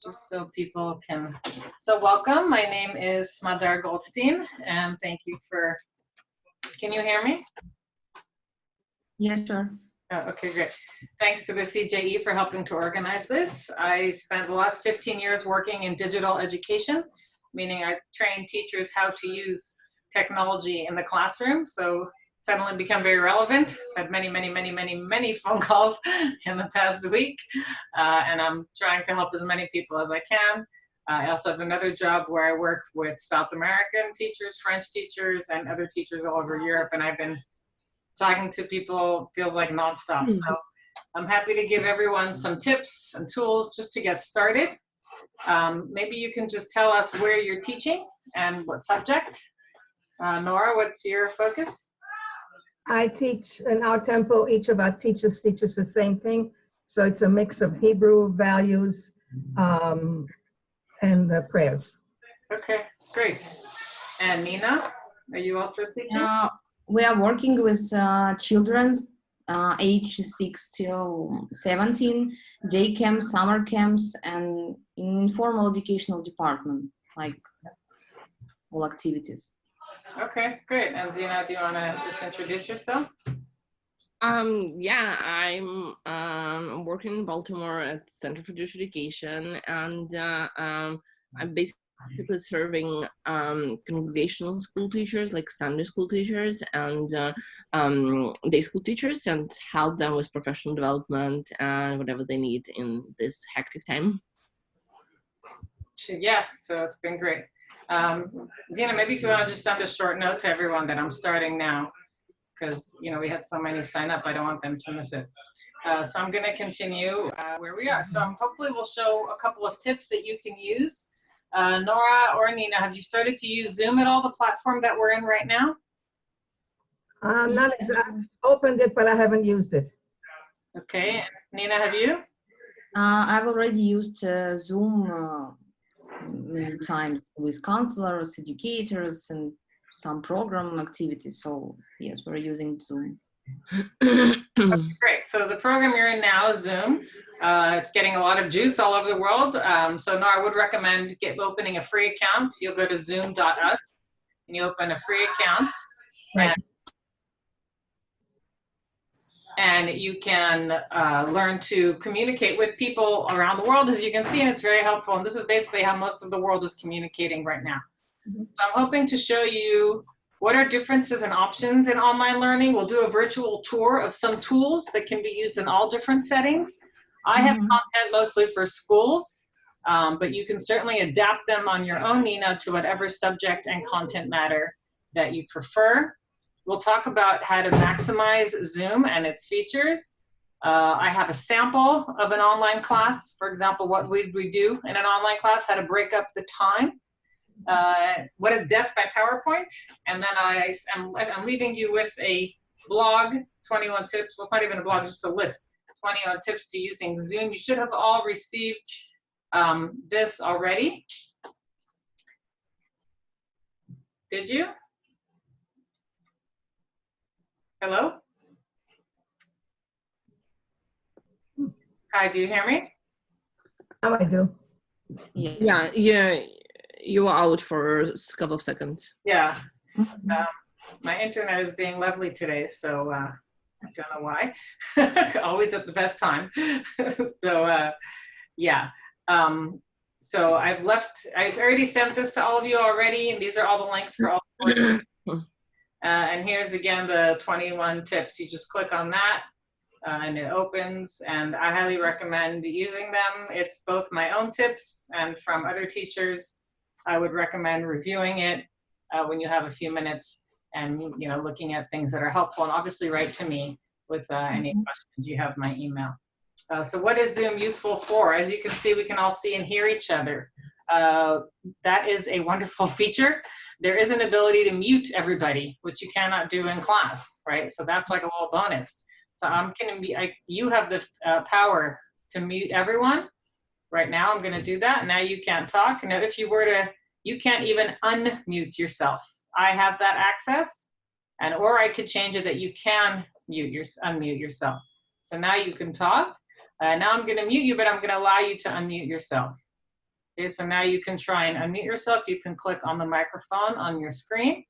just so people can. So welcome. My name is Smadar Goldstein, and thank you for. Can you hear me? Yes, sure. Oh, okay, great. Thanks to the CJE for helping to organize this. I spent the last 15 years working in digital education, meaning I trained teachers how to use technology in the classroom. So suddenly become very relevant. I've had many phone calls in the past week, and I'm trying to help as many people as I can. I also have another job where I work with South American teachers, French teachers, and other teachers all over Europe, and I've been talking to people feels like nonstop. So I'm happy to give everyone some tips and tools just to get started. Maybe you can just tell us where you're teaching and what subject. Nora, what's your focus? I teach in our temple. Each of our teachers teaches the same thing. So it's a mix of Hebrew values and the prayers. Okay, great. And Nina, are you also teaching? We are working with children age 6 till 17, day camps, summer camps, and in informal educational department, like all activities. Okay, great. And Zina, do you want to just introduce yourself? Yeah, I'm working in Baltimore at Center for Jewish Education, and I'm basically serving congregational school teachers, like Sunday school teachers and day school teachers, and help them with professional development and whatever they need in this hectic time. Yeah, so it's been great. Zina, maybe if you want to just send a short note to everyone that I'm starting now, because we had so many sign up, I don't want them to miss it. So I'm going to continue where we are. So hopefully we'll show a couple of tips that you can use. Nora or Nina, have you started to use Zoom at all, the platform that we're in right now? Not exactly. I've opened it, but I haven't used it. Okay, Nina, have you? I've already used Zoom many times with counselors, educators, and some program activities. So yes, we're using Zoom. Okay, great. So the program you're in now is Zoom. It's getting a lot of juice all over the world. So Nora, I would recommend opening a free account. You'll go to zoom.us and you open a free account. Right. And you can learn to communicate with people around the world, as you can see, and it's very helpful. And this is basically how most of the world is communicating right now. So I'm hoping to show you what are differences and options in online learning. We'll do a virtual tour of some tools that can be used in all different settings. I have content mostly for schools, but you can certainly adapt them on your own, Nina, to whatever subject and content matter that you prefer. We'll talk about how to maximize Zoom and its features. I have a sample of an online class. For example, what would we do in an online class, how to break up the time. What is depth by PowerPoint? And then I'm leaving you with a blog, 21 tips. Well, it's not even a blog, just a list, 21 tips to using Zoom. You should have all received this already. Did you? Hello? Hi, do you hear me? Now I do. Yeah, you were out for a couple of seconds. Yeah. My internet is being lovely today, so I don't know why. Always at the best time. So yeah. So I've already sent this to all of you already, and these are all the links for all the courses. And here's again the 21 tips. You just click on that and it opens, and I highly recommend using them. It's both my own tips and from other teachers. I would recommend reviewing it when you have a few minutes and looking at things that are helpful, and obviously write to me with any questions. You have my email. So what is Zoom useful for? As you can see, we can all see and hear each other. That is a wonderful feature. There is an ability to mute everybody, which you cannot do in class, right? So that's like a little bonus. So you have the power to mute everyone. Right now, I'm gonna do that. Now you can't talk. Now if you were to, you can't even unmute yourself. I have that access, or I could change it that you can unmute yourself. So now you can talk. Now I'm gonna mute you, but I'm gonna allow you to unmute yourself. Okay, so now you can try and unmute yourself. You can click on the microphone on your screen.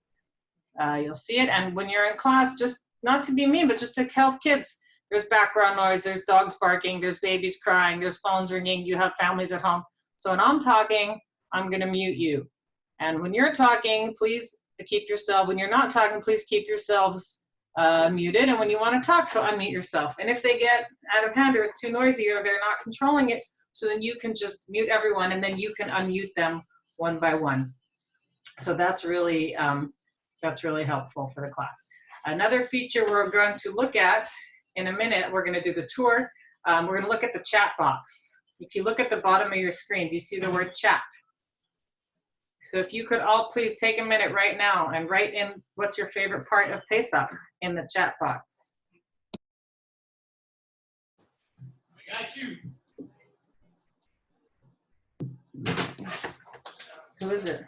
You'll see it. And when you're in class, just not to be mean, but just to help kids. There's background noise, there's dogs barking, there's babies crying, there's phones ringing, you have families at home. So when I'm talking, I'm gonna mute you. And when you're talking, please keep yourself, when you're not talking, please keep yourselves muted. And when you wanna talk, so unmute yourself. And if they get out of hand or it's too noisy or they're not controlling it, so then you can just mute everyone and then you can unmute them one by one. So that's really helpful for the class. Another feature we're going to look at in a minute, we're going to do the tour. We're going to look at the chat box. If you look at the bottom of your screen, do you see the word chat? So if you could all please take a minute right now and write in what's your favorite part of Pesach in the chat box. I got you. Who is it?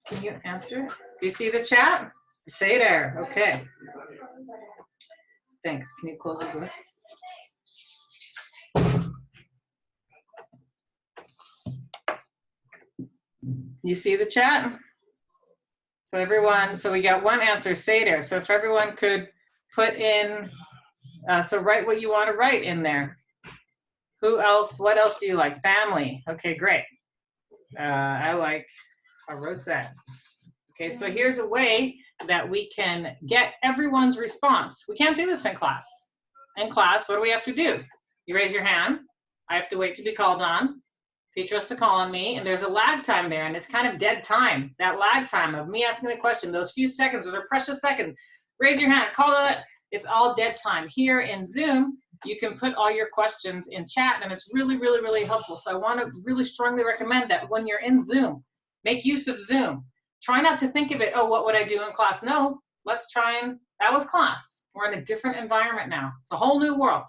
Can you answer? Do you see the chat? Say there. Okay. Thanks. Can you close the door? You see the chat? So everyone, so we got one answer, say there. So if everyone could put in, so write what you want to write in there. Who else, what else do you like? Family. Okay, great. I like Rosette. Okay, so here's a way that we can get everyone's response. We can't do this in class. In class, what do we have to do? You raise your hand. I have to wait to be called on. Teacher has to call on me, and there's a lag time there, and it's kind of dead time. That lag time of me asking the question, those few seconds, those are precious seconds. Raise your hand, call it. It's all dead time. Here in Zoom, you can put all your questions in chat, and it's really, really, really helpful. So I want to really strongly recommend that when you're in Zoom, make use of Zoom. Try not to think of it, oh, what would I do in class? No, let's try and, that was class. We're in a different environment now. It's a whole new world.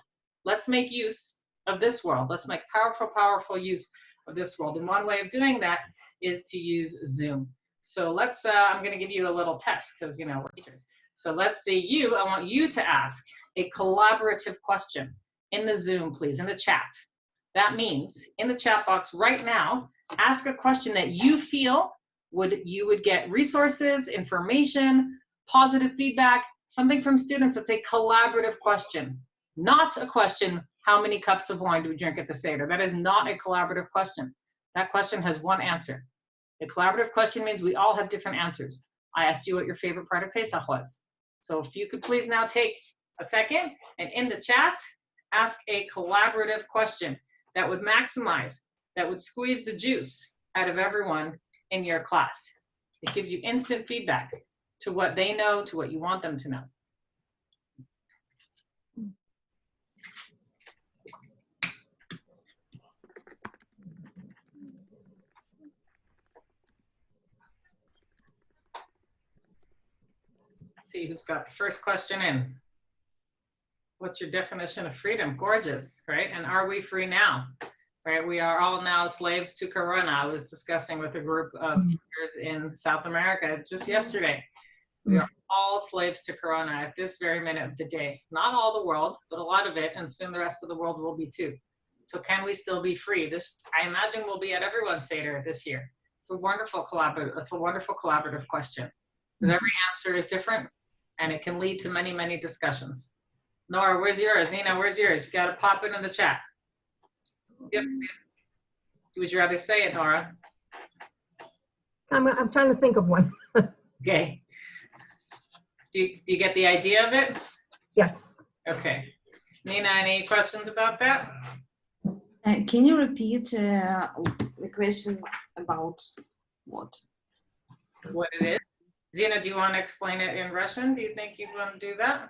Let's make use of this world. Let's make powerful, powerful use of this world. And one way of doing that is to use Zoom. So let's, I'm going to give you a little test because, you know, we're teachers. So let's say I want you to ask a collaborative question in the Zoom, please, in the chat. That means in the chat box right now, ask a question that you feel you would get resources, information, positive feedback, something from students that's a collaborative question. Not a question, how many cups of wine do we drink at the Seder? That is not a collaborative question. That question has one answer. A collaborative question means we all have different answers. I asked you what your favorite part of Pesach was. So if you could please now take a second and in the chat, ask a collaborative question that would maximize, that would squeeze the juice out of everyone in your class. It gives you instant feedback to what they know, to what you want them to know. Let's see who's got the first question in. What's your definition of freedom? Gorgeous, right? And are we free now? Right, we are all now slaves to Corona. I was discussing with a group of teachers in South America just yesterday. We are all slaves to Corona at this very minute of the day. Not all the world, but a lot of it, and soon the rest of the world will be too. So can we still be free? This, I imagine, will be at everyone's Seder this year. It's a wonderful collaborative question. Because every answer is different, and it can lead to many, many discussions. Nora, where's yours? Nina, where's yours? You got to pop it in the chat. Yep. Would you rather say it, Nora? I'm trying to think of one. Okay. Do you get the idea of it? Yes. Okay. Nina, any questions about that? Can you repeat the question about what? What it is? Zina, do you want to explain it in Russian? Do you think you want to do that?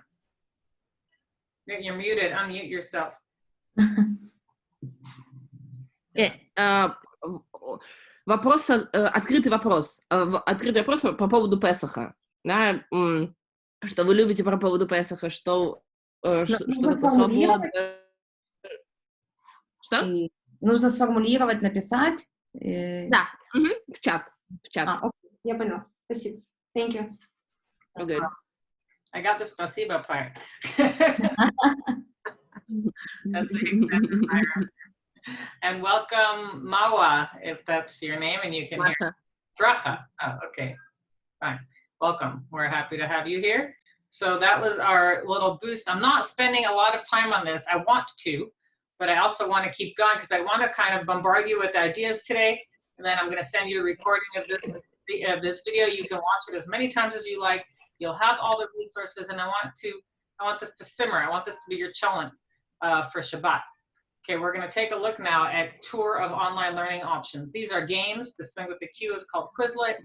You're muted. Unmute yourself. Вопрос, открытый вопрос по поводу Песаха. Да? Что вы любите по поводу Песаха, что такое свобода. Что? Нужно сформулировать, написать. Да, в чат. Я поняла. Спасибо. Thank you. Oh, good. I got the spasiba part. That's And welcome, Mawa, if that's your name and you can hear. Macha. Bracha. Oh, okay. Fine. Welcome. We're happy to have you here. So that was our little boost. I'm not spending a lot of time on this. I want to, but I also want to keep going because I want to kind of bombard you with ideas today. And then I'm going to send you the recording of this video. You can watch it as many times as you like. You'll have all the resources, and I want this to simmer. I want this to be your cholent for Shabbat. Okay, we're going to take a look now at tour of online learning options. These are games. This thing with the Q is called Quizlet.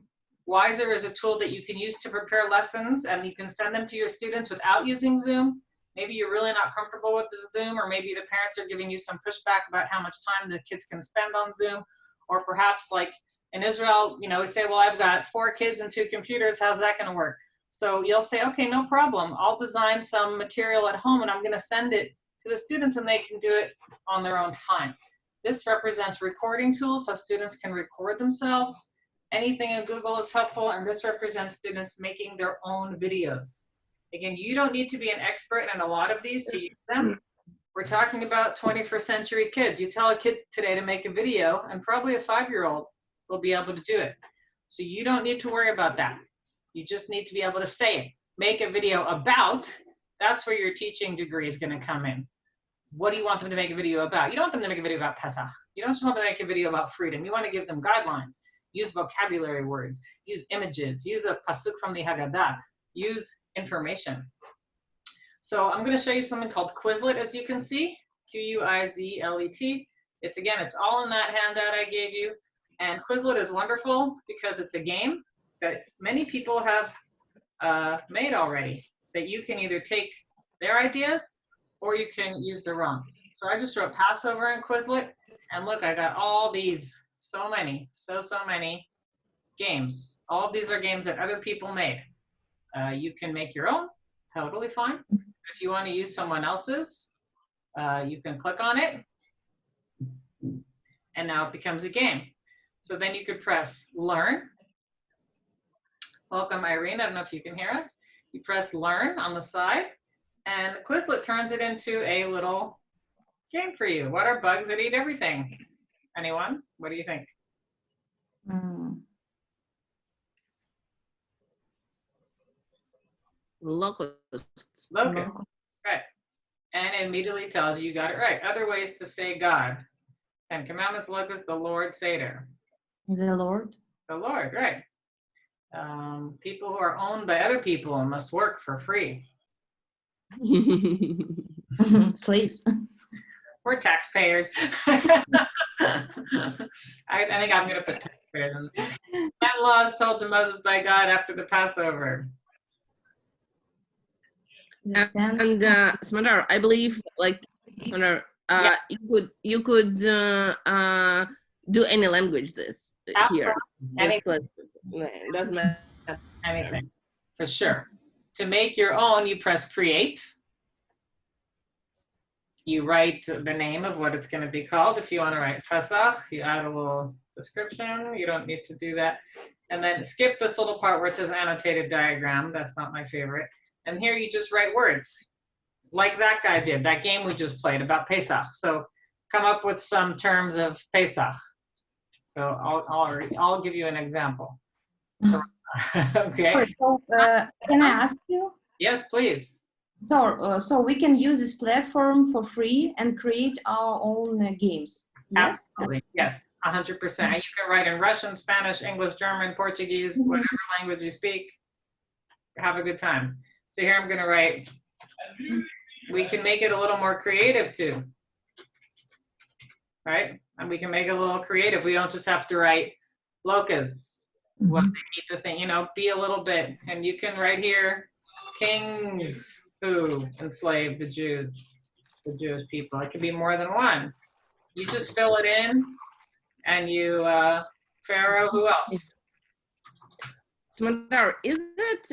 Wiser is a tool that you can use to prepare lessons, and you can send them to your students without using Zoom. Maybe you're really not comfortable with the Zoom, or maybe the parents are giving you some pushback about how much time the kids can spend on Zoom. Or perhaps like in Israel, you know, we say, well, I've got 4 kids and 2 computers. How's that going to work? So you'll say, okay, no problem. I'll design some material at home and I'm going to send it to the students and they can do it on their own time. This represents recording tools so students can record themselves. Anything in Google is helpful, and this represents students making their own videos. Again, you don't need to be an expert in a lot of these to use them. We're talking about 21st century kids. You tell a kid today to make a video, and probably a 5-year-old will be able to do it. So you don't need to worry about that. You just need to be able to say it. Make a video about, that's where your teaching degree is going to come in. What do you want them to make a video about? You don't want them to make a video about Pesach. You don't just want them to make a video about freedom. You want to give them guidelines. Use vocabulary words, use images, use a pasuk from the Haggadah, use information. So I'm going to show you something called Quizlet, as you can see, Q-U-I-Z-L-E-T. It's all in that handout I gave you. And Quizlet is wonderful because it's a game that many people have made already, that you can either take their ideas or you can use their own. So I just wrote Passover in Quizlet, and look, I got all these. So many games. All of these are games that other people made. You can make your own, totally fine. If you want to use someone else's, you can click on it, and now it becomes a game. So then you could press Learn. Welcome, Irene. I don't know if you can hear us. You press Learn on the side, and Quizlet turns it into a little game for you. What are bugs that eat everything? Anyone? What do you think? Locusts. Locust. Right. And it immediately tells you got it right. Other ways to say God. 10 Commandments, locust, the Lord, Seder. The Lord. The Lord, right. People who are owned by other people must work for free. Slaves. We're taxpayers. I think I'm going to put taxpayers in. 10 laws told to Moses by God after the Passover. And Smadar, I believe, like Smadar, you could do any language this here. It doesn't matter. Anything, for sure. To make your own, you press create. You write the name of what it's going to be called. If you want to write Pesach, you add a little description. You don't need to do that. And then skip this little part where it says annotated diagram. That's not my favorite. And here you just write words like that guy did, that game we just played about Pesach. So come up with some terms of Pesach. So I'll give you an example. Okay. So, can I ask you? Yes, please. So we can use this platform for free and create our own games. Yes? Absolutely. Yes, 100%. And you can write in Russian, Spanish, English, German, Portuguese, whatever language you speak. Have a good time. So here I'm going to write. We can make it a little more creative too. Right? And we can make it a little creative. We don't just have to write locusts. What they eat the thing, you know, be a little bit. And you can write here, kings who enslaved the Jews, the Jewish people. It could be more than one. You just fill it in, and you, Pharaoh, who else? Smadar, is it,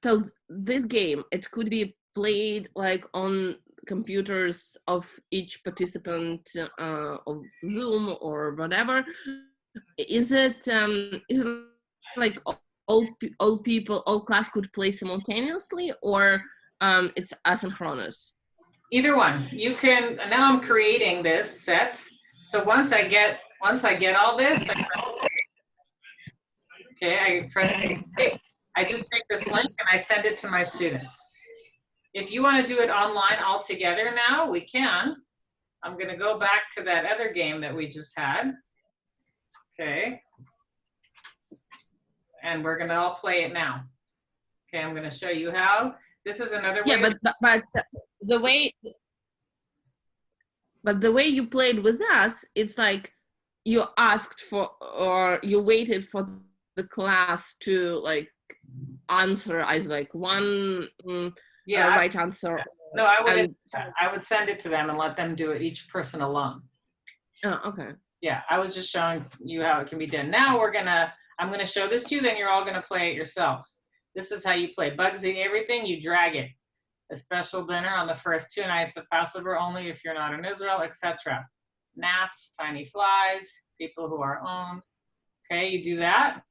tells this game, it could be played like on computers of each participant of Zoom or whatever. Is it like all people, all class could play simultaneously, or it's asynchronous? Either one. You can, now I'm creating this set. So once I get all this, okay, I press create. I just take this link and I send it to my students. If you want to do it online all together now, we can. I'm going to go back to that other game that we just had. Okay. And we're going to all play it now. Okay, I'm going to show you how. This is another way. Yeah, but the way you played with us, it's like you asked for, or you waited for the class to like answer as like one right answer. No, I wouldn't. I would send it to them and let them do it, each person alone. Oh, okay. Yeah, I was just showing you how it can be done. Now I'm gonna show this to you, then you're all gonna play it yourselves. This is how you play. Bugsy everything, you drag it. A special dinner on the first 2 nights of Passover only if you're not in Israel, etc. Gnats, tiny flies, people who are owned. Okay, you do that.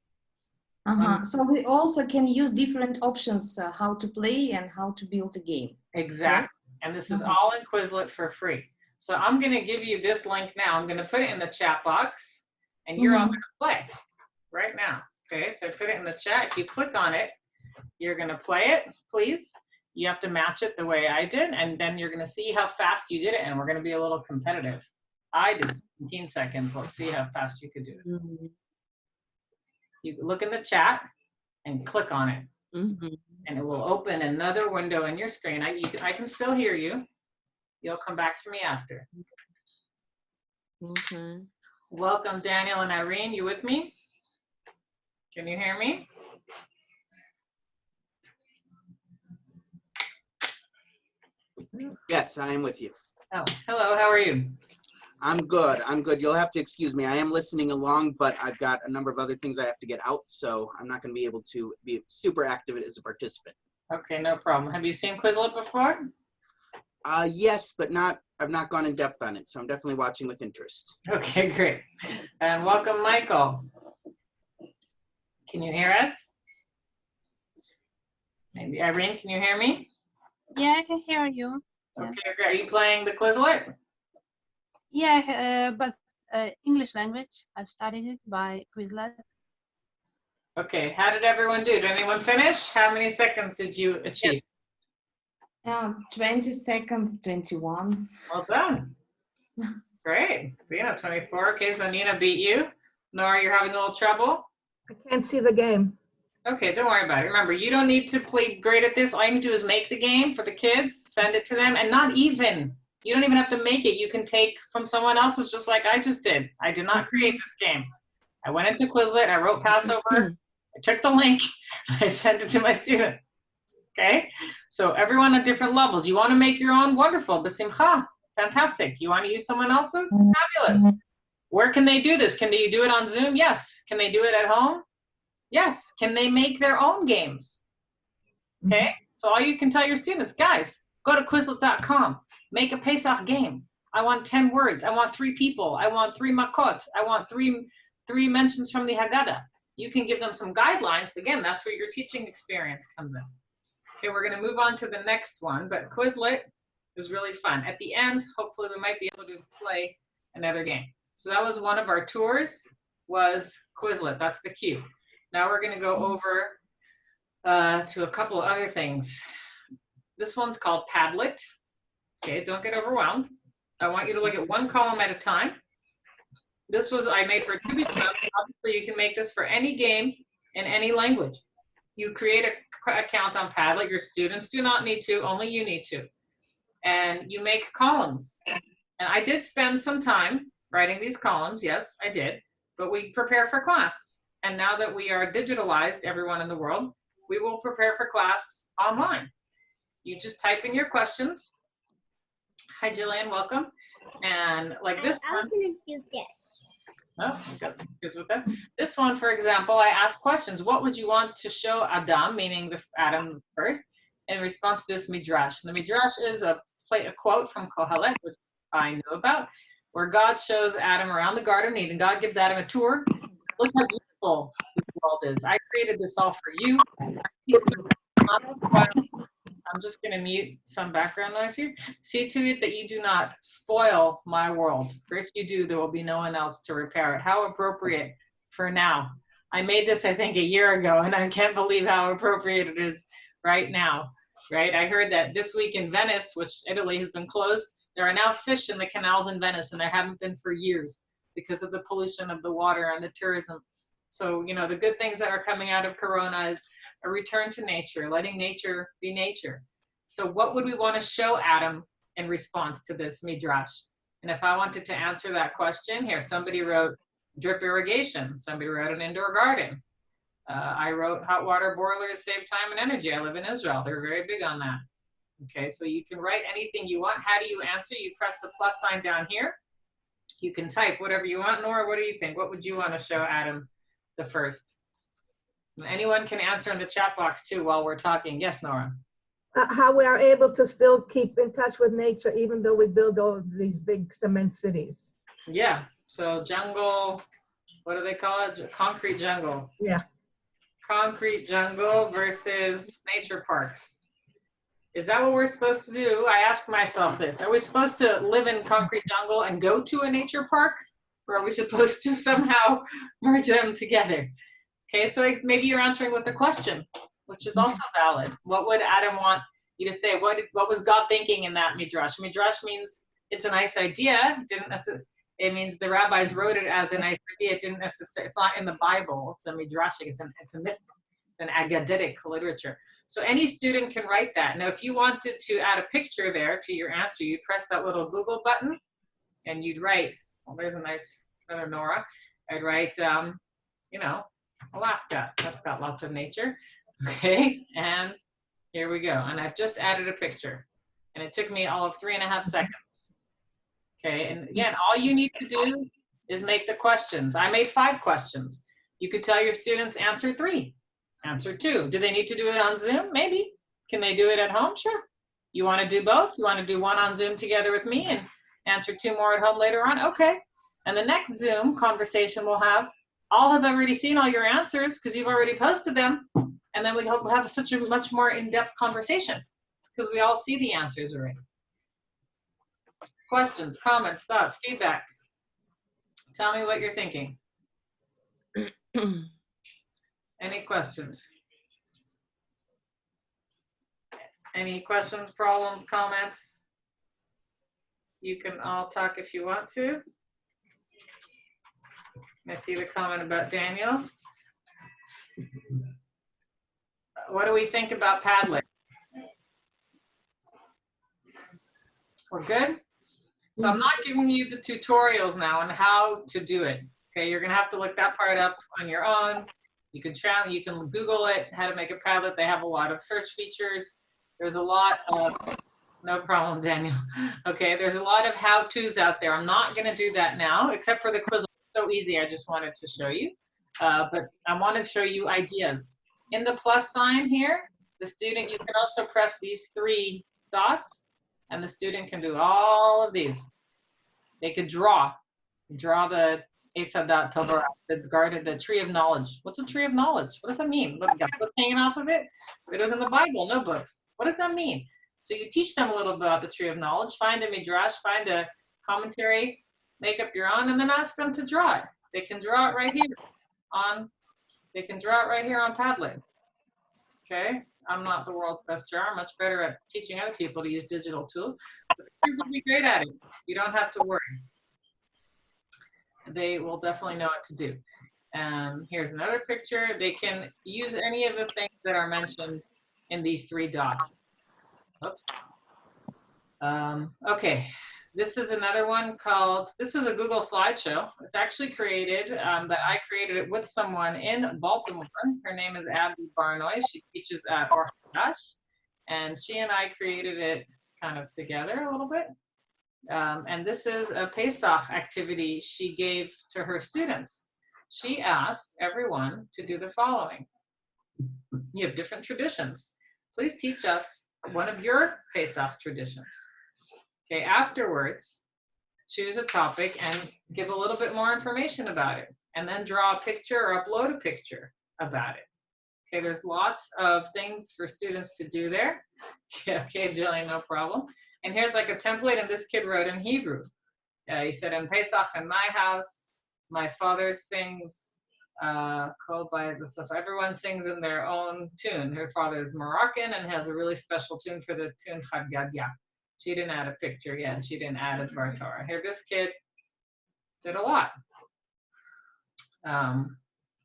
So we also can use different options how to play and how to build a game. Exactly. Yes? And this is all in Quizlet for free. So I'm going to give you this link now. I'm going to put it in the chat box and you're all going to play right now. Okay, so put it in the chat. If you click on it, you're going to play it, please. You have to match it the way I did, and then you're going to see how fast you did it, and we're going to be a little competitive. I did 17 seconds. Let's see how fast you could do it. You look in the chat and click on it, and it will open another window in your screen. I can still hear you. You'll come back to me after. Okay. Welcome, Daniel and Irene. You with me? Can you hear me? Yes, I am with you. Oh, hello. How are you? I'm good. I'm good. You'll have to excuse me. I am listening along, but I've got a number of other things I have to get out, so I'm not going to be able to be super active as a participant. Okay, no problem. Have you seen Quizlet before? Yes, but I've not gone in depth on it, so I'm definitely watching with interest. Okay, great. And welcome, Michael. Can you hear us? Maybe Irene, can you hear me? Yeah, I can hear you. Okay, great. Are you playing the Quizlet? Yeah, but English language. I've studied it by Quizlet. Okay, how did everyone do? Did anyone finish? How many seconds did you achieve? 20 seconds, 21. Well done. Great. Nina, 24. Okay, so Nina beat you. Nora, you're having a little trouble? I can't see the game. Okay, don't worry about it. Remember, you don't need to play great at this. All you can do is make the game for the kids, send it to them, and you don't even have to make it. You can take from someone else's, just like I just did. I did not create this game. I went into Quizlet, I wrote Passover, I took the link, I sent it to my student. Okay? So everyone at different levels. You want to make your own? Wonderful. B'simcha. Fantastic. You want to use someone else's? Fabulous. Where can they do this? Can they do it on Zoom? Yes. Can they do it at home? Yes. Can they make their own games? Okay? So all you can tell your students, guys, go to Quizlet.com. Make a Pesach game. I want 10 words. I want 3 people. I want 3 makot. I want 3 mentions from the Haggadah. You can give them some guidelines. Again, that's where your teaching experience comes in. Okay, we're going to move on to the next one, but Quizlet is really fun. At the end, hopefully we might be able to play another game. So that was one of our tours, was Quizlet. That's the cue. Now we're going to go over to a couple of other things. This one's called Padlet. Okay, don't get overwhelmed. I want you to look at one column at a time. This was I made for 2 weeks. Obviously, you can make this for any game in any language. You create an account on Padlet. Your students do not need to, only you need to. And you make columns. And I did spend some time writing these columns. Yes, I did. But we prepare for class. And now that we are digitalized, everyone in the world, we will prepare for class online. You just type in your questions. Hi, Jillian, welcome. And like this one. I'm going to do this. Oh, you got some kids with that. This one, for example, I asked questions. What would you want to show Adam, meaning Adam first, in response to this midrash? And the midrash is a quote from Kohelet, which I know about, where God shows Adam around the Garden of Eden. God gives Adam a tour. Look how beautiful this world is. I created this all for you. I'm I'm just going to mute some background noise here. See to it that you do not spoil my world. For if you do, there will be no one else to repair it. How appropriate for now. I made this, I think, a year ago, and I can't believe how appropriate it is right now, right? I heard that this week in Venice, which Italy has been closed, there are now fish in the canals in Venice, and there haven't been for years because of the pollution of the water and the tourism. So, you know, the good things that are coming out of Corona is a return to nature, letting nature be nature. So what would we want to show Adam in response to this midrash? And if I wanted to answer that question, here, somebody wrote drip irrigation. Somebody wrote an indoor garden. I wrote hot water boilers save time and energy. I live in Israel. They're very big on that. Okay, so you can write anything you want. How do you answer? You press the plus sign down here. You can type whatever you want. Nora, what do you think? What would you want to show Adam the first? Anyone can answer in the chat box too while we're talking. Yes, Nora. How we are able to still keep in touch with nature even though we build all these big cement cities. Yeah, so jungle, what do they call it? Concrete jungle. Yeah. Concrete jungle versus nature parks. Is that what we're supposed to do? I ask myself this. Are we supposed to live in concrete jungle and go to a nature park? Or are we supposed to somehow merge them together? Okay, so maybe you're answering with the question, which is also valid. What would Adam want you to say? What was God thinking in that midrash? Midrash means it's a nice idea. It means the rabbis wrote it as a nice idea. It didn't necessarily. It's not in the Bible. It's a midrashic. It's a myth. It's an Aggadic literature. So any student can write that. Now, if you wanted to add a picture there to your answer, you'd press that little Google button, and you'd write. Well, there's a nice another Nora. I'd write, you know, Alaska. That's got lots of nature. Okay, and here we go. And I've just added a picture, and it took me all of 3.5 seconds. Okay, and again, all you need to do is make the questions. I made 5 questions. You could tell your students answer 3, answer 2. Do they need to do it on Zoom? Maybe. Can they do it at home? Sure. You want to do both? You want to do 1 on Zoom together with me and answer 2 more at home later on? Okay. And the next Zoom conversation we'll have, I'll have already seen all your answers because you've already posted them. And then we hope we'll have such a much more in-depth conversation because we all see the answers already. Questions, comments, thoughts, feedback. Tell me what you're thinking. Any questions? Any questions, problems, comments? You can all talk if you want to. I see the comment about Daniel. What do we think about Padlet? We're good? So I'm not giving you the tutorials now on how to do it. Okay, you're gonna have to look that part up on your own. You can Google it, how to make a Padlet. They have a lot of search features. There's a lot of, no problem, Daniel. Okay, there's a lot of how-tos out there. I'm not gonna do that now, except for the quiz. So easy, I just wanted to show you. But I want to show you ideas. In the plus sign here, the student, you can also press these 3 dots, and the student can do all of these. They could draw the Eitzadat Torah, the garden, the tree of knowledge. What's a tree of knowledge? What does that mean? What's hanging off of it? It was in the Bible, no books. What does that mean? So you teach them a little bit about the tree of knowledge, find a midrash, find a commentary, make up your own, and then ask them to draw it. They can draw it right here on Padlet. Okay, I'm not the world's best drawer. I'm much better at teaching other people to use digital tools. But the kids will be great at it. You don't have to worry. They will definitely know what to do. Here's another picture. They can use any of the things that are mentioned in these 3 dots. Oops. Okay, this is another one called, this is a Google slideshow. It's actually created, but I created it with someone in Baltimore. Her name is Abby Barnoy. She teaches at Or Hadash, and she and I created it kind of together a little bit. And this is a Pesach activity she gave to her students. She asked everyone to do the following. You have different traditions. Please teach us one of your Pesach traditions. Okay, afterwards, choose a topic and give a little bit more information about it, and then draw a picture or upload a picture about it. Okay, there's lots of things for students to do there. Yeah, okay, Jillian, no problem. And here's like a template, and this kid wrote in Hebrew. He said, in Pesach in my house, my father sings, called by the stuff. Everyone sings in their own tune. Her father is Moroccan and has a really special tune for the tune Chad Gadya. She didn't add a picture yet. She didn't add a Dvar Torah. Here, this kid did a lot.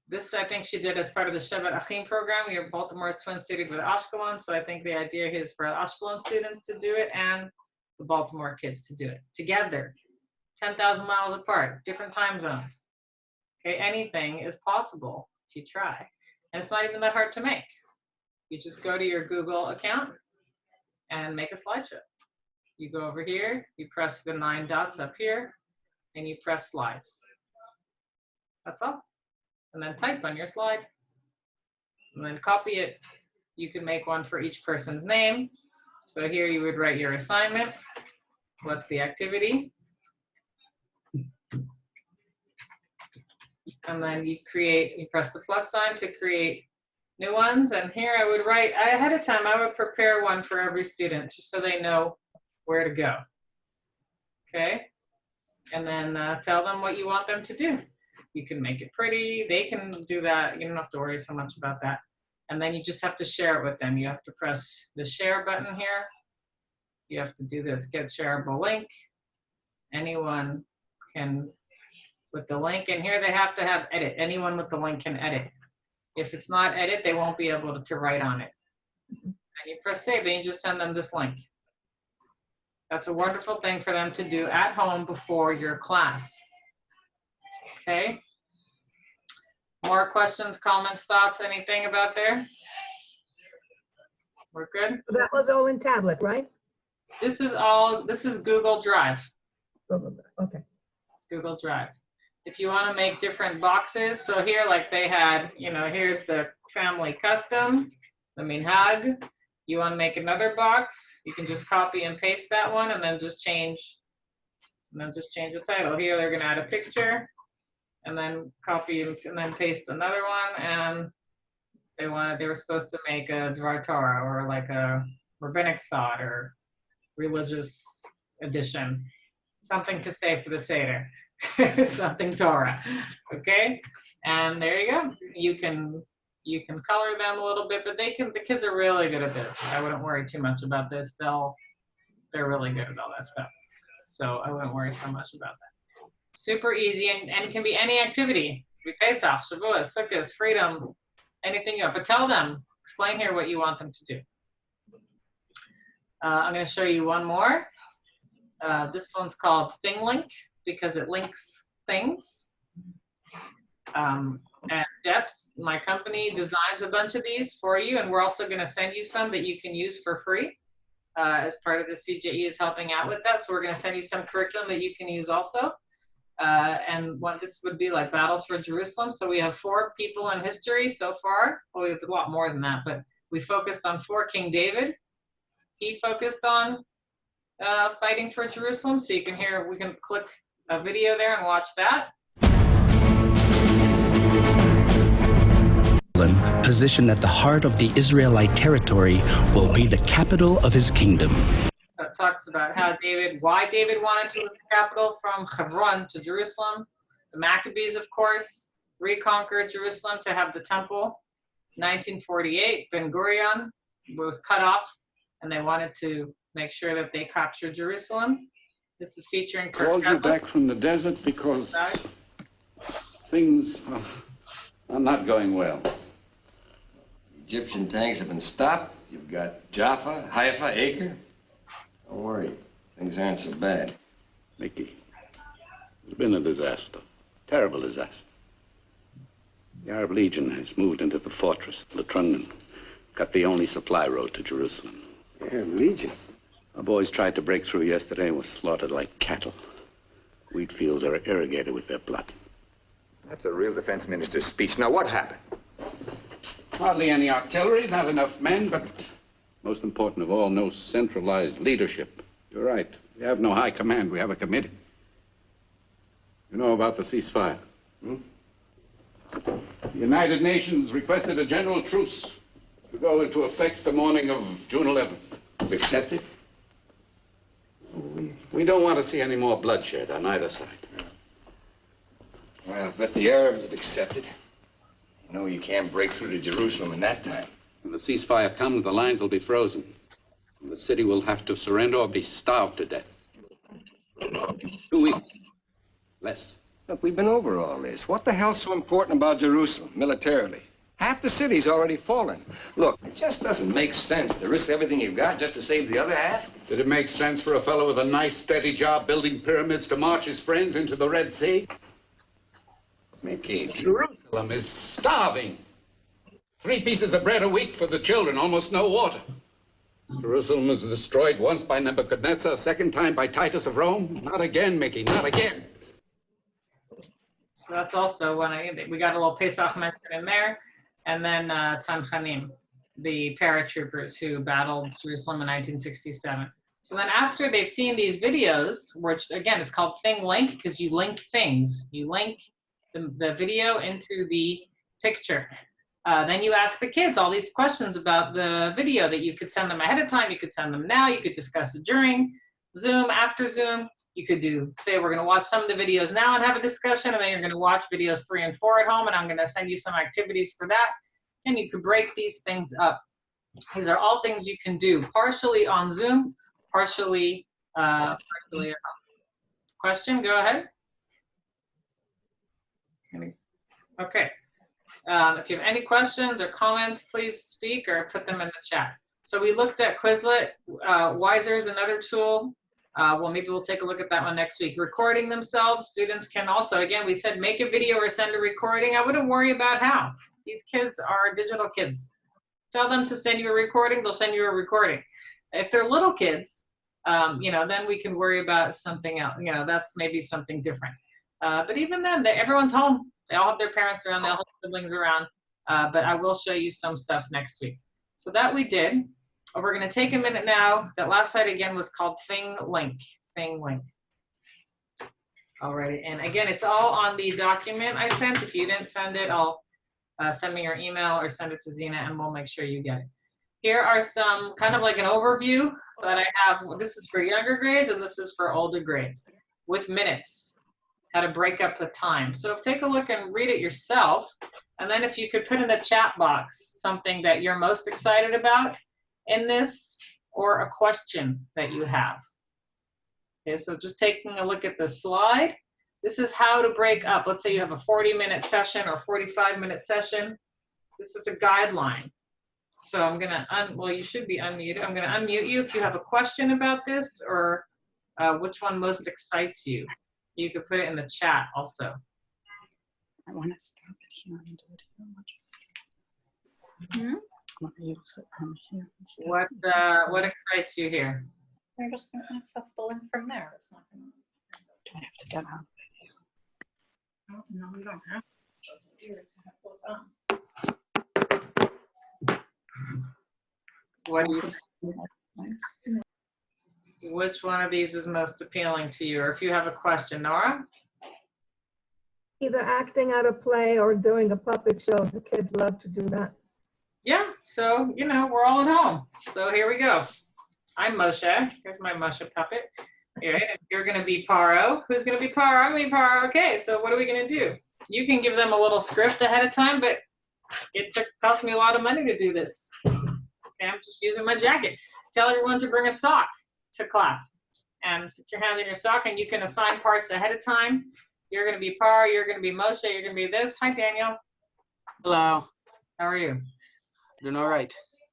This, I think she did as part of the Shevet Achim program. Baltimore is twin-cited with Ashkelon, so I think the idea is for Ashkelon students to do it and the Baltimore kids to do it together, 10,000 miles apart, different time zones. Okay, anything is possible if you try. And it's not even that hard to make. You just go to your Google account and make a slideshow. You go over here, you press the 9 dots up here, and you press slides. That's all. And then type on your slide, and then copy it. You can make one for each person's name. So here you would write your assignment. What's the activity? And then you press the plus sign to create new ones. And here I would write, ahead of time, I would prepare one for every student just so they know where to go. Okay? And then tell them what you want them to do. You can make it pretty. They can do that. You don't have to worry so much about that. And then you just have to share it with them. You have to press the share button here. You have to do this, get shareable link. Anyone can, with the link, and here they have to have edit. Anyone with the link can edit. If it's not edit, they won't be able to write on it. And you press save, and you just send them this link. That's a wonderful thing for them to do at home before your class. Okay. More questions, comments, thoughts, anything about there? We're good? That was all in tablet, right? This is Google Drive. Okay. Google Drive. If you want to make different boxes, so here, like they had, here's the family custom, the minhag. You want to make another box, you can just copy and paste that one and then just change the title. Here they're going to add a picture and then copy and then paste another one, and they were supposed to make a Dvar Torah or like a rabbinic thought or religious edition, something to say for the Seder. Something Torah. Okay, and there you go. You can color them a little bit, but the kids are really good at this. I wouldn't worry too much about this. They're really good at all that stuff, so I wouldn't worry so much about that. Super easy, and it can be any activity. Pesach, Shavuos, Sukkot, Freedom, anything you want. But tell them, explain here what you want them to do. I'm going to show you one more. This one's called Thing Link because it links things. And JETS, my company, designs a bunch of these for you, and we're also going to send you some that you can use for free as part of the CJE is helping out with that. So we're going to send you some curriculum that you can use also. And this would be like Battles for Jerusalem. So we have 4 people in history so far. Well, we have a lot more than that, but we focused on 4. King David, he focused on fighting for Jerusalem. So you can we can click a video there and watch that. Positioned at the heart of the Israelite territory, will be the capital of his kingdom. That talks about why David wanted to move the capital from Hebron to Jerusalem. The Maccabees, of course, reconquered Jerusalem to have the temple. 1948, Ben Gurion was cut off, and they wanted to make sure that they captured Jerusalem. This is featuring Kirk Called you back from the desert because things are not going well. Egyptian tanks have been stopped. You've got Jaffa, Haifa, Acre. Don't worry, things aren't so bad. Mickey, it's been a disaster, terrible disaster. The Arab Legion has moved into the fortress of Latron and cut the only supply road to Jerusalem. Arab Legion? Our boys tried to break through yesterday and were slaughtered like cattle. Wheat fields are irrigated with their blood. That's a real defense minister's speech. Now, what happened? Hardly any artillery, not enough men, but most important of all, no centralized leadership. You're right. We have no high command. We have a committee. You know about the ceasefire? The United Nations requested a general truce to go into effect the morning of June 11th. We accepted? We don't want to see any more bloodshed on either side. Well, but the Arabs have accepted. You know you can't break through to Jerusalem in that time. When the ceasefire comes, the lines will be frozen. And the city will have to surrender or be starved to death. 2 weeks. Less. Look, we've been over all this. What the hell's so important about Jerusalem, militarily? Half the city's already fallen. Look, it just doesn't make sense to risk everything you've got just to save the other half. Did it make sense for a fellow with a nice, steady job building pyramids to march his friends into the Red Sea? Mickey, Jerusalem is starving. 3 pieces of bread a week for the children, almost no water. Jerusalem was destroyed once by Nebuchadnezzar, a second time by Titus of Rome. Not again, Mickey, not again. So that's also one we got a little Pesach mention in there. And then Tzanchanim, the paratroopers who battled Jerusalem in 1967. So then after they've seen these videos, which again, it's called Thing Link because you link things. You link the video into the picture. Then you ask the kids all these questions about the video that you could send them ahead of time. You could send them now. You could discuss it during Zoom, after Zoom. You could say, we're going to watch some of the videos now and have a discussion, and then you're going to watch videos 3 and 4 at home, and I'm going to send you some activities for that. And you could break these things up. These are all things you can do, partially on Zoom, partially at home. Question, go ahead. Okay. If you have any questions or comments, please speak or put them in the chat. So we looked at Quizlet. Wiser is another tool. Well, maybe we'll take a look at that one next week. Recording themselves, students can also, again, we said make a video or send a recording. I wouldn't worry about how. These kids are digital kids. Tell them to send you a recording, they'll send you a recording. If they're little kids, then we can worry about something else. That's maybe something different. But even then, everyone's home. They all have their parents around, they all have siblings around. But I will show you some stuff next week. So that we did. We're going to take a minute now. That last site again was called Thing Link. Thing Link. Alrighty, and again, it's all on the document I sent. If you didn't send it, I'll send me your email or send it to Zena, and we'll make sure you get it. Here are some kind of like an overview that I have. This is for younger grades, and this is for older grades with minutes. How to break up the time. So take a look and read it yourself, and then if you could put in the chat box something that you're most excited about in this, or a question that you have. Okay, so just taking a look at the slide. This is how to break up. Let's say you have a 40-minute session or 45-minute session. This is a guideline. So I'm gonna, well, you should be unmuted. I'm gonna unmute you if you have a question about this, or which one most excites you. You could put it in the chat also. I want to stop it here and do it here. What excites you here? You're just going to access the link from there. It's not going to. Do I have to get on? No, you don't have to. What do you, which one of these is most appealing to you? Or if you have a question, Nora? Either acting out a play or doing a puppet show. The kids love to do that. Yeah, so, we're all at home. So here we go. I'm Moshe. Here's my Moshe puppet. Here, you're going to be Paro. Who's going to be Paro? I'm going to be Paro. Okay, so what are we going to do? You can give them a little script ahead of time, but it cost me a lot of money to do this. Okay, I'm just using my jacket. Tell everyone to bring a sock to class. And put your hand in your sock, and you can assign parts ahead of time. You're going to be Paro. You're going to be Moshe. You're going to be this. Hi, Daniel. Hello. How are you? Doing all right.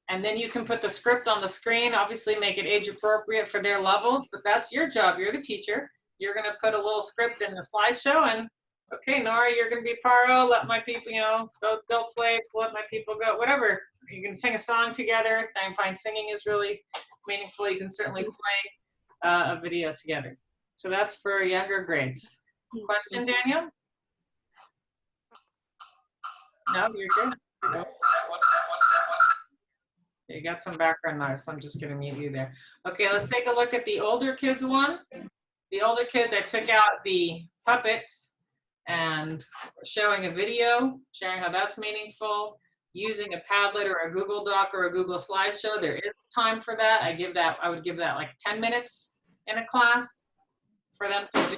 And then you can put the script on the screen, obviously make it age appropriate for their levels, but that's your job. You're the teacher. You're going to put a little script in the slideshow, and okay, Nora, you're going to be Paro. Let my people, go play, let my people go, whatever. You can sing a song together. I find singing is really meaningful. You can certainly play a video together. So that's for younger grades. Question, Daniel? No, you're good. You got some background noise, so I'm just going to mute you there. Okay, let's take a look at the older kids one. The older kids, I took out the puppets and showing a video, sharing how that's meaningful, using a Padlet or a Google Doc or a Google slideshow. There is time for that. I would give that like 10 minutes in a class for them to do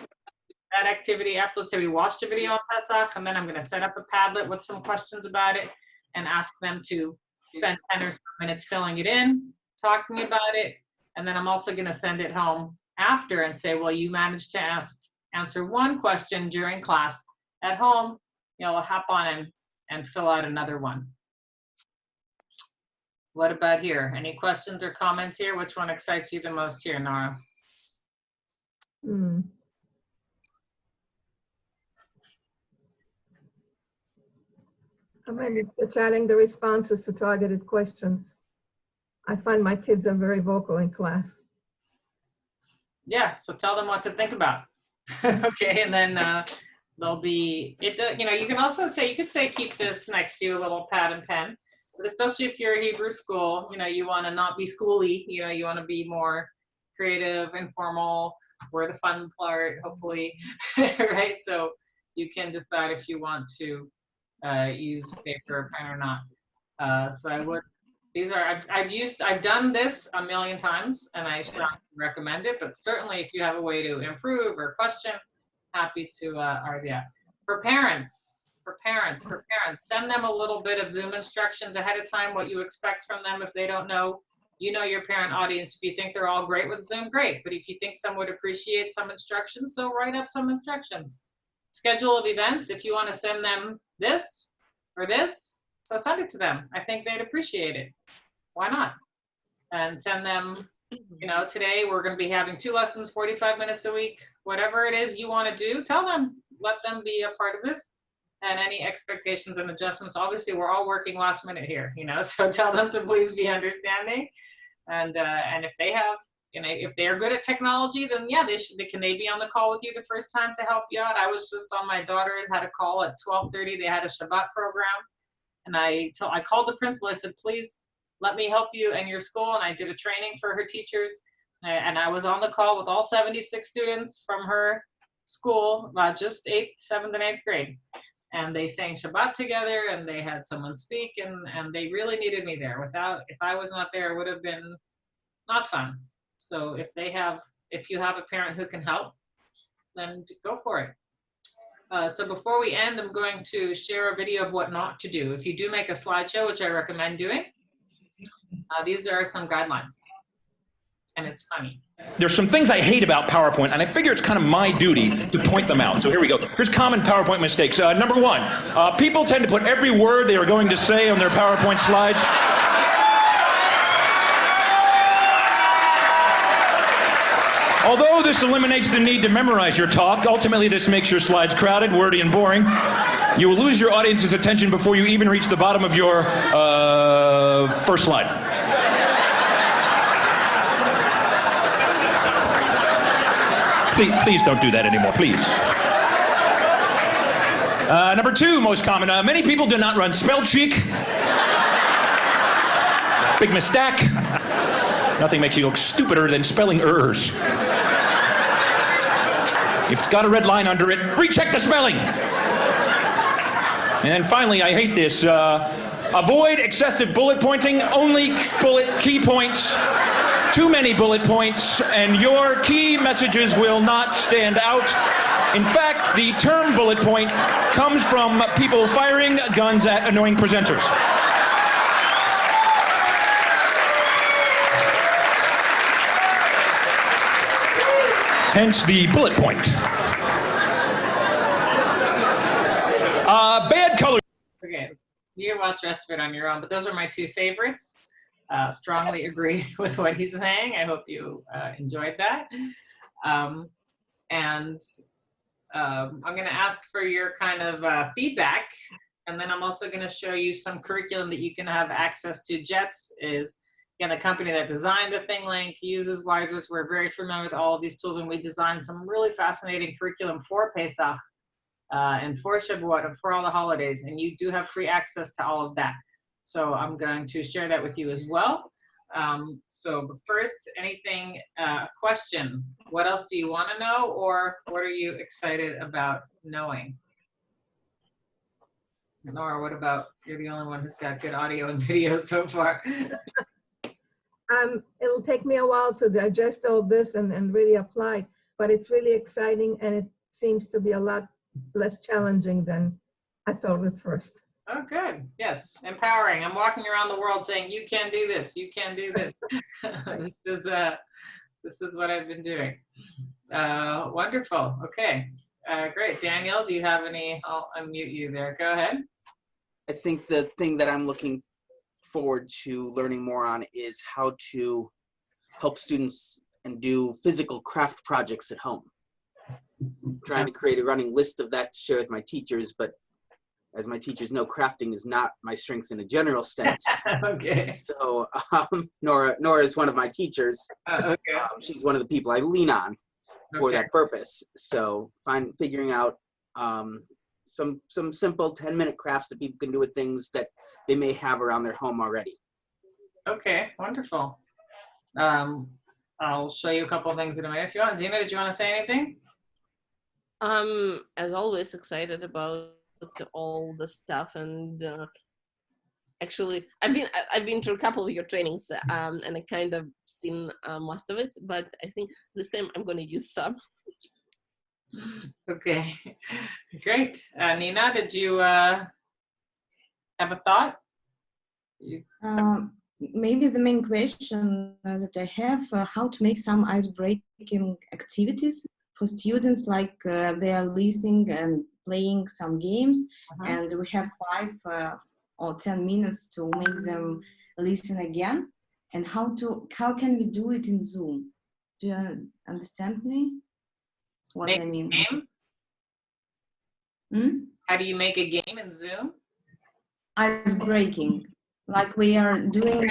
that activity. After, let's say we watched a video on Pesach, and then I'm going to set up a Padlet with some questions about it and ask them to spend 10 or so minutes filling it in, talking about it. And then I'm also going to send it home after and say, well, you managed to answer one question during class. At home, hop on and fill out another one. What about here? Any questions or comments here? Which one excites you the most here, Nora? Maybe chatting the responses to targeted questions. I find my kids are very vocal in class. Yeah, so tell them what to think about. Okay, and then there'll be, you can also say, you could say keep this next to you, a little pad and pen. But especially if you're a Hebrew school, you want to not be schooly, you want to be more creative, informal, we're the fun part, hopefully, right? So you can decide if you want to use paper or pen or not. So I would, I've done this a million times and I strongly recommend it, but certainly if you have a way to improve or question, happy to argue. For parents, send them a little bit of Zoom instructions ahead of time, what you expect from them if they don't know. You know your parent audience. If you think they're all great with Zoom, great. But if you think some would appreciate some instructions, so write up some instructions. Schedule of events, if you want to send them this or this, so send it to them. I think they'd appreciate it. Why not? And send them, today we're going to be having 2 lessons, 45 minutes a week. Whatever it is you want to do, tell them. Let them be a part of this. And any expectations and adjustments, obviously we're all working last minute here, so tell them to please be understanding. And if they have, if they're good at technology, then yeah, can they be on the call with you the first time to help you out? I was just on my daughter's, had a call at 12:30. They had a Shabbat program. And I called the principal. I said, please let me help you and your school. And I did a training for her teachers. And I was on the call with all 76 students from her school, just 8th, 7th, and 8th grade. And they sang Shabbat together and they had someone speak and they really needed me there. If I was not there, it would have been not fun. So if you have a parent who can help, then go for it. So before we end, I'm going to share a video of what not to do. If you do make a slideshow, which I recommend doing, these are some guidelines. And it's funny. There's some things I hate about PowerPoint, and I figure it's kind of my duty to point them out. So here we go. Here's common PowerPoint mistakes. Number 1, people tend to put every word they are going to say on their PowerPoint slides. Although this eliminates the need to memorize your talk, ultimately this makes your slides crowded, wordy, and boring. You will lose your audience's attention before you even reach the bottom of your first slide. Please don't do that anymore, please. Number 2, most common. Many people do not run spell check. Big mistake. Nothing makes you look stupider than spelling errors. If it's got a red line under it, recheck the spelling. And then finally, I hate this. Avoid excessive bullet pointing. Only key points. Too many bullet points, and your key messages will not stand out. In fact, the term bullet point comes from people firing guns at annoying presenters. Hence the bullet point. Bad color. Okay, you can watch the rest of it on your own, but those are my 2 favorites. Strongly agree with what he's saying. I hope you enjoyed that. I'm going to ask for your kind of feedback, and then I'm also going to show you some curriculum that you can have access to. JETS is the company that designed the ThingLink, uses Wisers. We're very familiar with all of these tools, and we designed some really fascinating curriculum for Pesach and for Shavuot and for all the holidays, and you do have free access to all of that. So I'm going to share that with you as well. So first, anything, question? What else do you want to know, or what are you excited about knowing? Nora, what about, you're the only one who's got good audio and video so far. It'll take me a while to digest all this and really apply, but it's really exciting and it seems to be a lot less challenging than I thought at first. Oh, good. Yes, empowering. I'm walking around the world saying, you can do this, you can do this. This is what I've been doing. Wonderful. Okay, great. Daniel, do you have any? I'll unmute you there. Go ahead. I think the thing that I'm looking forward to learning more on is how to help students and do physical craft projects at home. I'm trying to create a running list of that to share with my teachers, but as my teachers know, crafting is not my strength in a general sense. Okay. So Nora is one of my teachers. Okay. She's one of the people I lean on for that purpose. So figuring out some simple 10-minute crafts that people can do with things that they may have around their home already. Okay, wonderful. I'll show you a couple of things in a minute if you want. Zena, did you want to say anything? As always, excited about all the stuff, and actually I've been through a couple of your trainings and I kind of seen most of it, but I think this time I'm going to use some. Okay, great. Nina, did you have a thought? Maybe the main question that I have, how to make some ice-breaking activities for students, like they are listening and playing some games, and we have 5 or 10 minutes to make them listen again. And how can we do it in Zoom? Do you understand me? What I mean? How do you make a game in Zoom? Ice breaking, like we are doing,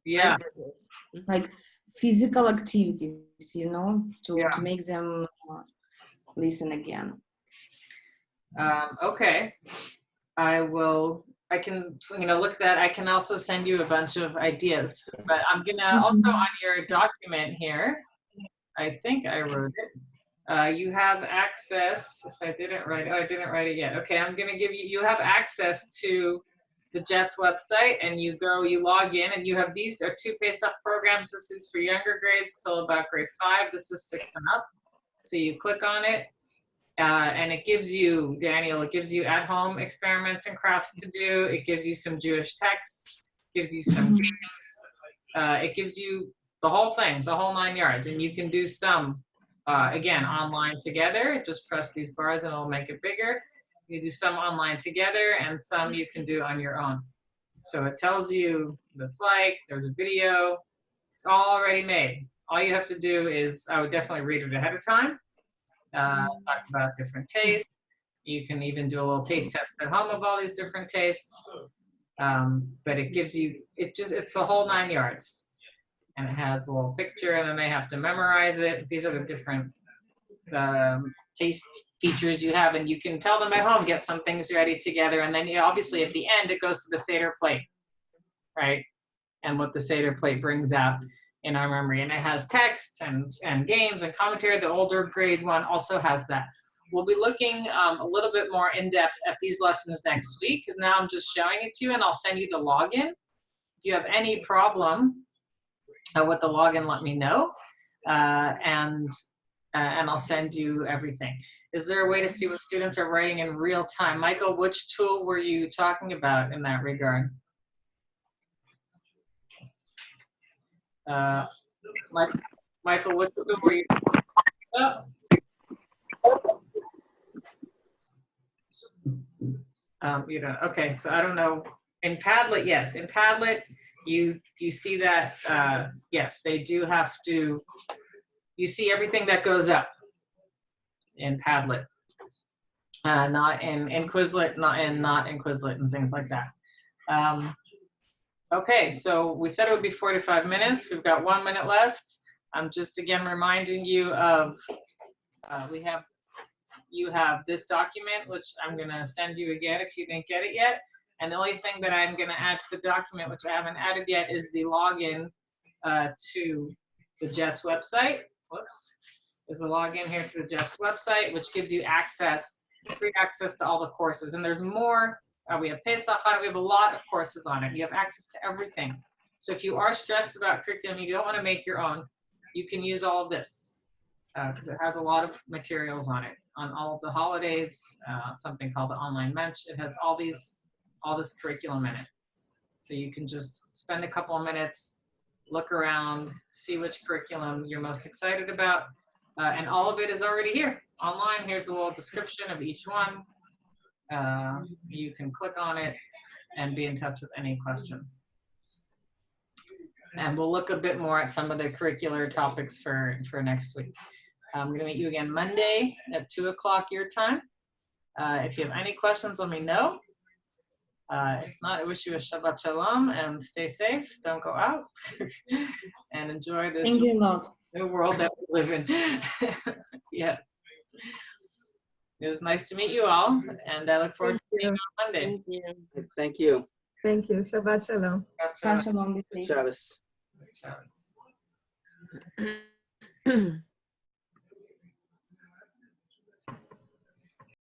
yeah, like physical activities, you know, to make them listen again. Okay, I can, look at that. I can also send you a bunch of ideas, but I'm gonna also on your document here, I think I wrote it. You have access, if I didn't write it yet. Okay, I'm gonna give you have access to the JETS website, and you log in, and you have, these are 2 face-up programs. This is for younger grades till about grade 5. This is 6 and up. So you click on it, and it gives you, Daniel, it gives you at-home experiments and crafts to do. It gives you some Jewish texts, gives you some games. It gives you the whole thing, the whole 9 yards, and you can do some, again, online together. Just press these bars and it'll make it bigger. You do some online together, and some you can do on your own. So it tells you what it's like. There's a video. It's all already made. All you have to do is, I would definitely read it ahead of time. Talk about different tastes. You can even do a little taste test at home of all these different tastes. But it gives you, it's the whole 9 yards. And it has a little picture, and then they have to memorize it. These are the different taste features you have, and you can tell them at home, get some things ready together, and then obviously at the end it goes to the Seder plate, right? And what the Seder plate brings out in our memory, and it has text and games and commentary. The older grade one also has that. We'll be looking a little bit more in depth at these lessons next week, because now I'm just showing it to you, and I'll send you the login. If you have any problem with the login, let me know, and I'll send you everything. Is there a way to see what students are writing in real time? Michael, which tool were you talking about in that regard? Michael, which tool were you talking about? Okay, so I don't know. In Padlet, yes. In Padlet, you see that, yes, they do have to, you see everything that goes up in Padlet, not in Quizlet, not in Quizlet and things like that. Okay, so we said it would be 45 minutes. We've got 1 minute left. I'm just again reminding you of, you have this document, which I'm gonna send you again if you didn't get it yet. And the only thing that I'm gonna add to the document, which I haven't added yet, is the login to the JETS website. Whoops. There's a login here to the JETS website, which gives you access free access to all the courses. And there's more. We have Pesach, we have a lot of courses on it. You have access to everything. So if you are stressed about curriculum, you don't want to make your own, you can use all of this because it has a lot of materials on it. On all of the holidays, something called the online mensch. It has all this curriculum in it. So you can just spend a couple of minutes, look around, see which curriculum you're most excited about. And all of it is already here online. Here's a little description of each one. You can click on it and be in touch with any questions. And we'll look a bit more at some of the curricular topics for next week. I'm going to meet you again Monday at 2 o'clock your time. If you have any questions, let me know. If not, I wish you a Shabbat Shalom and stay safe. Don't go out and enjoy this new world that we live in. Yeah. It was nice to meet you all, and I look forward to seeing you on Monday. Thank you. Thank you. Shabbat Shalom. Shabbat Shalom. Shabbos. Shabbos.